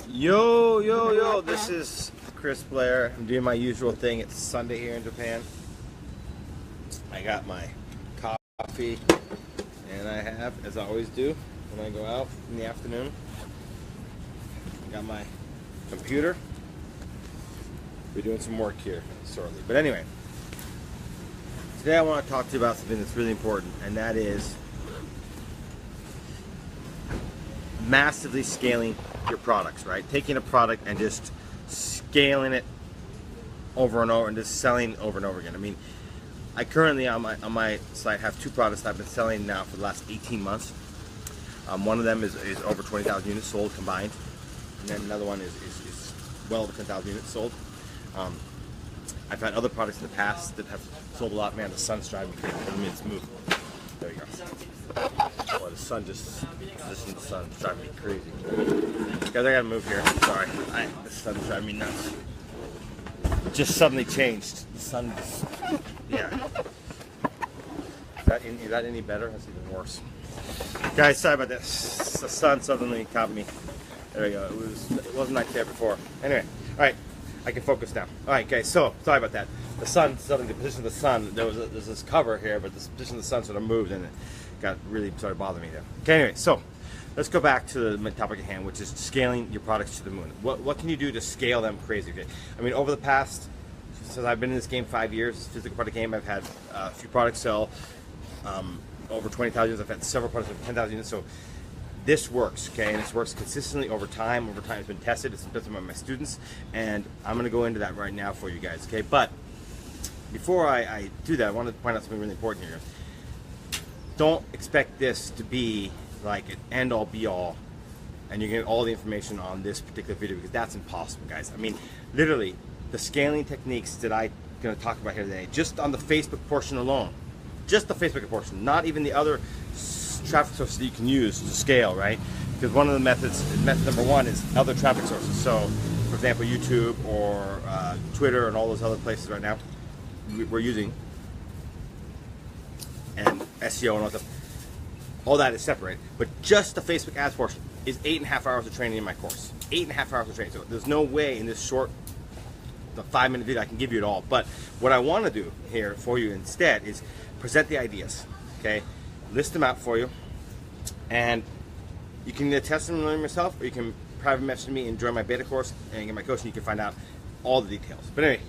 Yo, this is Chris Blair. I'm doing my usual thing. It's Sunday here in Japan. I got my coffee, and I have, as I always do, when I go out in the afternoon, I got my computer. We're doing some work here shortly. But anyway, today I want to talk to you about something that's really important, and that is massively scaling your products, right? Taking a product and just scaling it over and over and just selling over and over again. I mean, I currently on my site have two products that I've been selling now for the last 18 months. One of them is over 20,000 units sold combined, and then another one is well over 10,000 units sold. I've had other products in the past that have sold a lot. Man, the sun's driving me crazy. Let me just move. There you go. Boy, the sun just, listen to the sun, it's driving me crazy. Guys, I gotta move here. Sorry. The sun's driving me nuts. It just suddenly changed. The sun just, yeah. Is that any better? That's even worse. Guys, sorry about this. The sun suddenly caught me. There we go. It wasn't like that before. Anyway, all right. I can focus now. All right, guys. So sorry about that. The sun, suddenly the position of the sun. There's this cover here, but the position of the sun sort of moved, and it got really started bothering me there. Okay, anyway, so let's go back to the topic at hand, which is scaling your products to the moon. What can you do to scale them crazy? Okay, I mean, over the past, since I've been in this game 5 years, physical product game, I've had a few products sell over 20,000 units. I've had several products over 10,000 units. So this works, okay, and this works consistently over time. Over time, it's been tested. It's been tested by my students, and I'm going to go into that right now for you guys, okay? But before I do that, I want to point out something really important here. Don't expect this to be like an end-all, be-all, and you're getting all the information on this particular video, because that's impossible, guys. I mean, literally, the scaling techniques that I'm going to talk about here today, just on the Facebook portion alone, just the Facebook portion, not even the other traffic sources that you can use to scale, right? Because one of the method number one is other traffic sources. So, for example, YouTube or Twitter and all those other places right now we're using, and SEO and all that stuff. All that is separate, but just the Facebook ads portion is 8.5 hours of training in my course. 8.5 hours of training. So there's no way in this short, the 5-minute video I can give you it all. But what I want to do here for you instead is present the ideas. Okay, list them out for you, and you can either test them and learn them yourself, or you can private message me and join my beta course and get my coaching. You can find out all the details. But anyway,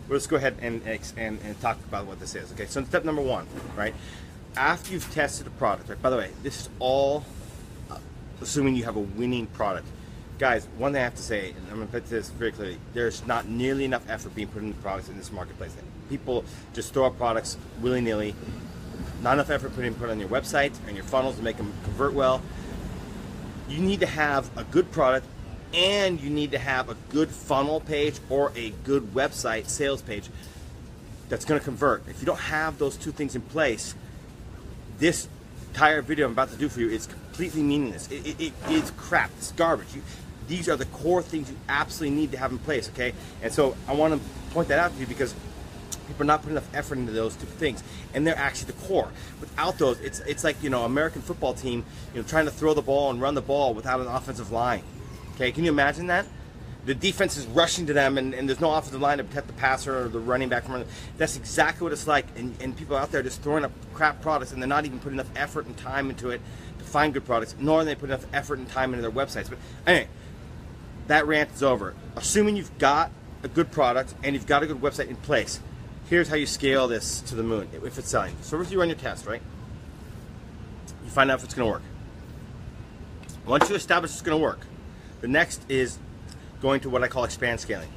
let's go ahead and talk about what this is. Okay, so step number one, right? After you've tested a product, right? By the way, this is all assuming you have a winning product. Guys, one thing I have to say, and I'm going to put this very clearly, there's not nearly enough effort being put into products in this marketplace. People just throw up products willy-nilly. Not enough effort put on your website and your funnels to make them convert well. You need to have a good product, and you need to have a good funnel page or a good website sales page that's going to convert. If you don't have those two things in place, this entire video I'm about to do for you is completely meaningless. It is crap. It's garbage. These are the core things you absolutely need to have in place, okay? And so I want to point that out to you, because people are not putting enough effort into those two things, and they're actually the core. Without those, it's like, American football team, trying to throw the ball and run the ball without an offensive line. Okay, can you imagine that? The defense is rushing to them, and there's no offensive line to protect the passer or the running back from running. That's exactly what it's like, and people out there just throwing up crap products, and they're not even putting enough effort and time into it to find good products, nor are they putting enough effort and time into their websites. But anyway, that rant is over. Assuming you've got a good product and you've got a good website in place, here's how you scale this to the moon if it's selling. So first you run your test, right? You find out if it's going to work. Once you establish it's going to work, the next is going to what I call expand scaling.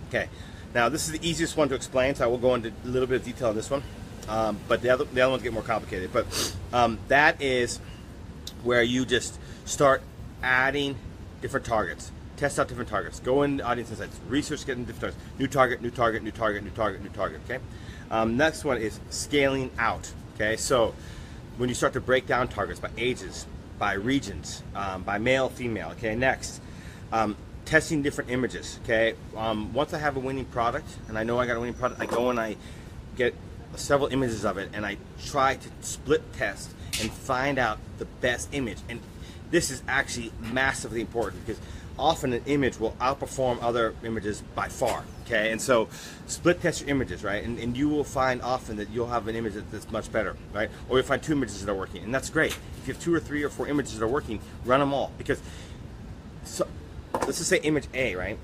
Okay, now this is the easiest one to explain, so I will go into a little bit of detail on this one. But the other ones get more complicated. But that is where you just start adding different targets. Test out different targets. Go in audience insights. Research, getting different targets. New target, new target, new target, new target, new target. Okay. Next one is scaling out. Okay. So when you start to break down targets by ages, by regions, by male, female. Okay. Next, testing different images. Okay. Once I have a winning product, and I know I got a winning product, I go and I get several images of it, and I try to split test and find out the best image. And this is actually massively important, because often an image will outperform other images by far, okay? And so split test your images, right? And you will find often that you'll have an image that's much better, right? Or you'll find two images that are working, and that's great. If you have 2 or 3 or 4 images that are working, run them all, because so, let's just say image A, right?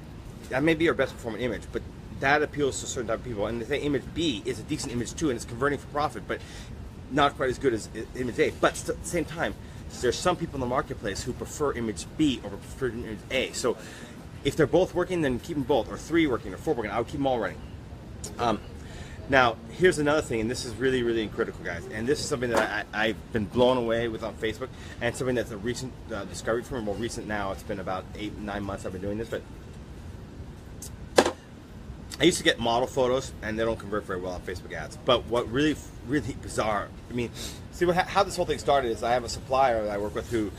That may be your best performing image, but that appeals to a certain type of people. And say image B is a decent image too, and it's converting for profit, but not quite as good as image A. But at the same time, there's some people in the marketplace who prefer image B or prefer image A. So if they're both working, then keep them both, or 3 working, or 4 working. I would keep them all running. Now, here's another thing, and this is really, really critical, guys. And this is something that I've been blown away with on Facebook, and something that's a recent discovery for me. Well, recent now, it's been about 8, 9 months I've been doing this, but I used to get model photos, and they don't convert very well on Facebook ads. But what really, really bizarre, I mean, see how this whole thing started is I have a supplier that I work with who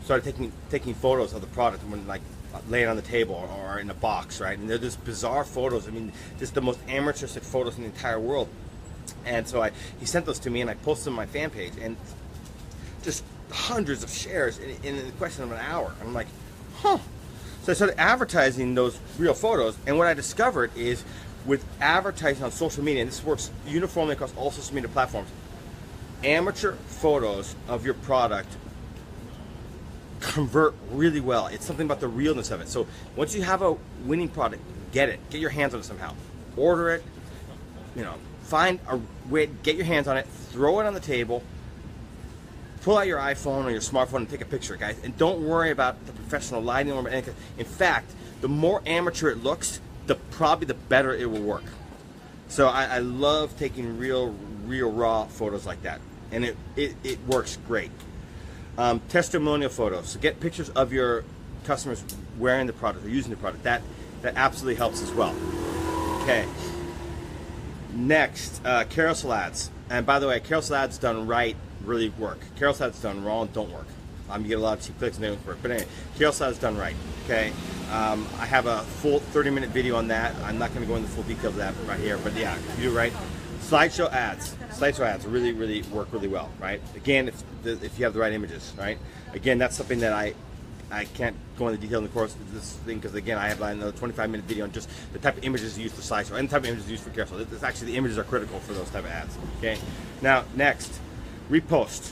started taking photos of the product and when, like, lay it on the table or in a box, right? And they're just bizarre photos. I mean, just the most amateuristic photos in the entire world. And so he sent those to me, and I posted them on my fan page, and just hundreds of shares in the question of an hour. And I'm like, huh. So I started advertising those real photos, and what I discovered is with advertising on social media, and this works uniformly across all social media platforms, amateur photos of your product convert really well. It's something about the realness of it. So once you have a winning product, get your hands on it somehow. Order it, find a way, get your hands on it, throw it on the table, pull out your iPhone or your smartphone and take a picture, guys. And don't worry about the professional lighting or anything. In fact, the more amateur it looks, probably the better it will work. So I love taking real raw photos like that, and it works great. Testimonial photos. So get pictures of your customers wearing the product or using the product. That absolutely helps as well. Okay. Next, carousel ads. And by the way, carousel ads done right really work. Carousel ads done wrong don't work. You get a lot of cheap clicks and they don't work. But anyway, carousel ads done right. Okay. I have a full 30-minute video on that. I'm not going to go into full details of that right here, but yeah, if you do it right. Slideshow ads. Slideshow ads really work really well, right? Again, if you have the right images, right? Again, that's something that I can't go into detail in the course of this thing, because again, I have another 25-minute video on just the type of images used for slideshow and the type of images used for carousel. It's actually, the images are critical for those type of ads. Okay. Now, next, repost.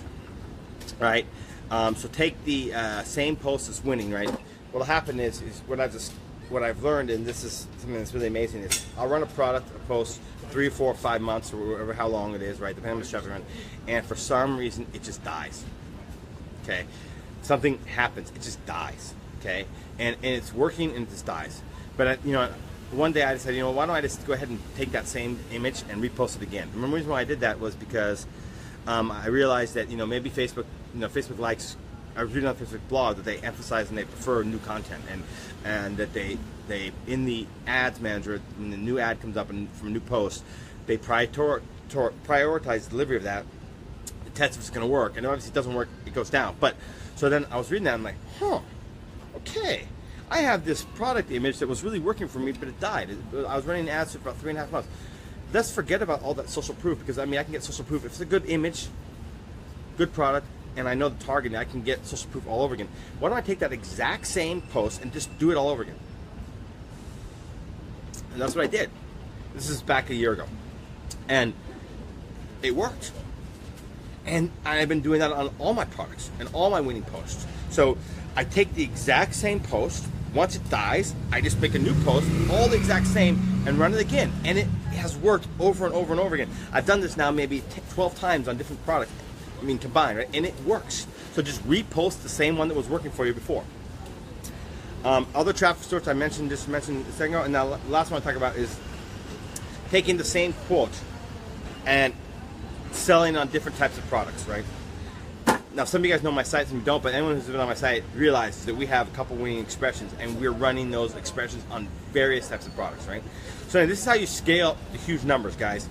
Right. So take the same post that's winning. Right. What'll happen is what I've learned, and this is something that's really amazing, is I'll run a post 3, 4, 5 months, or whatever, how long it is, right, depending on the traffic run, and for some reason it just dies. Okay, something happens, it just dies. Okay, and it's working and it just dies. But one day I decided, why don't I just go ahead and take that same image and repost it again? And the reason why I did that was because I realized that maybe Facebook, Facebook likes. I was reading on Facebook blog that they emphasize and they prefer new content, and that they in the ads manager, when the new ad comes up and from a new post, they prioritize delivery of that, to test if it's going to work. And obviously it doesn't work, it goes down. But so then I was reading that, and I'm like, okay, I have this product image that was really working for me, but it died. I was running ads for about 3.5 months. Let's forget about all that social proof, because I can get social proof if it's a good image, good product, and I know the target, and I can get social proof all over again. Why don't I take that exact same post and just do it all over again? And that's what I did. This is back a year ago. And it worked. And I've been doing that on all my products and all my winning posts. So I take the exact same post. Once it dies, I just make a new post, all the exact same, and run it again. And it has worked over and over and over again. I've done this now maybe 12 times on different products. Combined, right? And it works. So just repost the same one that was working for you before. Other traffic source I just mentioned a second ago, and now the last one I talk about is taking the same quote and selling on different types of products, right? Now, some of you guys know my site, some of you don't, but anyone who's been on my site realizes that we have a couple winning expressions, and we're running those expressions on various types of products, right? So this is how you scale the huge numbers, guys.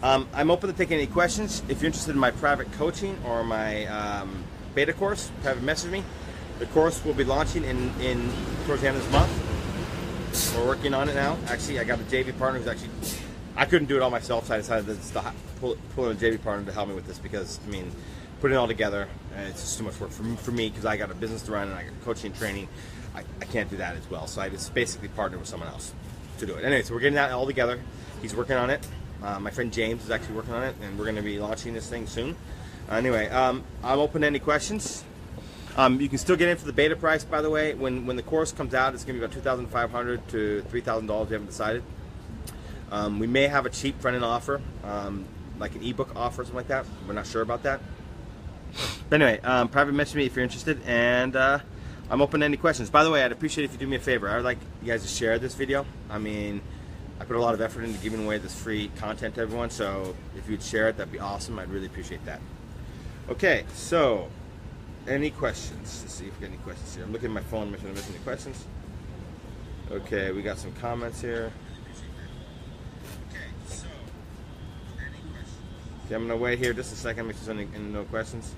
I'm open to taking any questions. If you're interested in my private coaching or my beta course, private message me. The course will be launching towards the end of this month. We're working on it now. Actually, I got a JV partner who's I couldn't do it all myself, so I decided to pull in a JV partner to help me with this, because putting it all together, it's just too much work for me because I got a business to run and I got coaching and training. I can't do that as well, so I just basically partner with someone else to do it. Anyway, so we're getting that all together. He's working on it. My friend James is actually working on it, and we're going to be launching this thing soon. Anyway, I'm open to any questions. You can still get in for the beta price, by the way. When the course comes out, it's going to be about $2,500 to $3,000. We haven't decided. We may have a cheap front-end offer, like an ebook offer or something like that. We're not sure about that. But anyway, private message me if you're interested, and I'm open to any questions. By the way, I'd appreciate if you do me a favor. I would like you guys to share this video. I mean, I put a lot of effort into giving away this free content to everyone, so if you'd share it, that'd be awesome. I'd really appreciate that. Okay, so any questions? Let's see if we got any questions here. I'm looking at my phone, making sure I miss any questions. Okay, we got some comments here. Okay, I'm gonna wait here just a second, make sure there's no questions.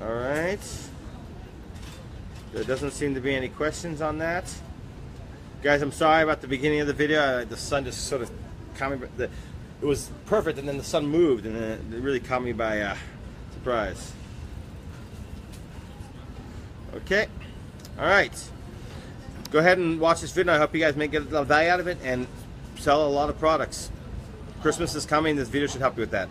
All right. There doesn't seem to be any questions on that. Guys, I'm sorry about the beginning of the video. The sun just sort of caught me. It was perfect, and then the sun moved, and then it really caught me by surprise. Okay. All right. Go ahead and watch this video. I hope you guys may get a lot of value out of it and sell a lot of products. Christmas is coming. This video should help you with that.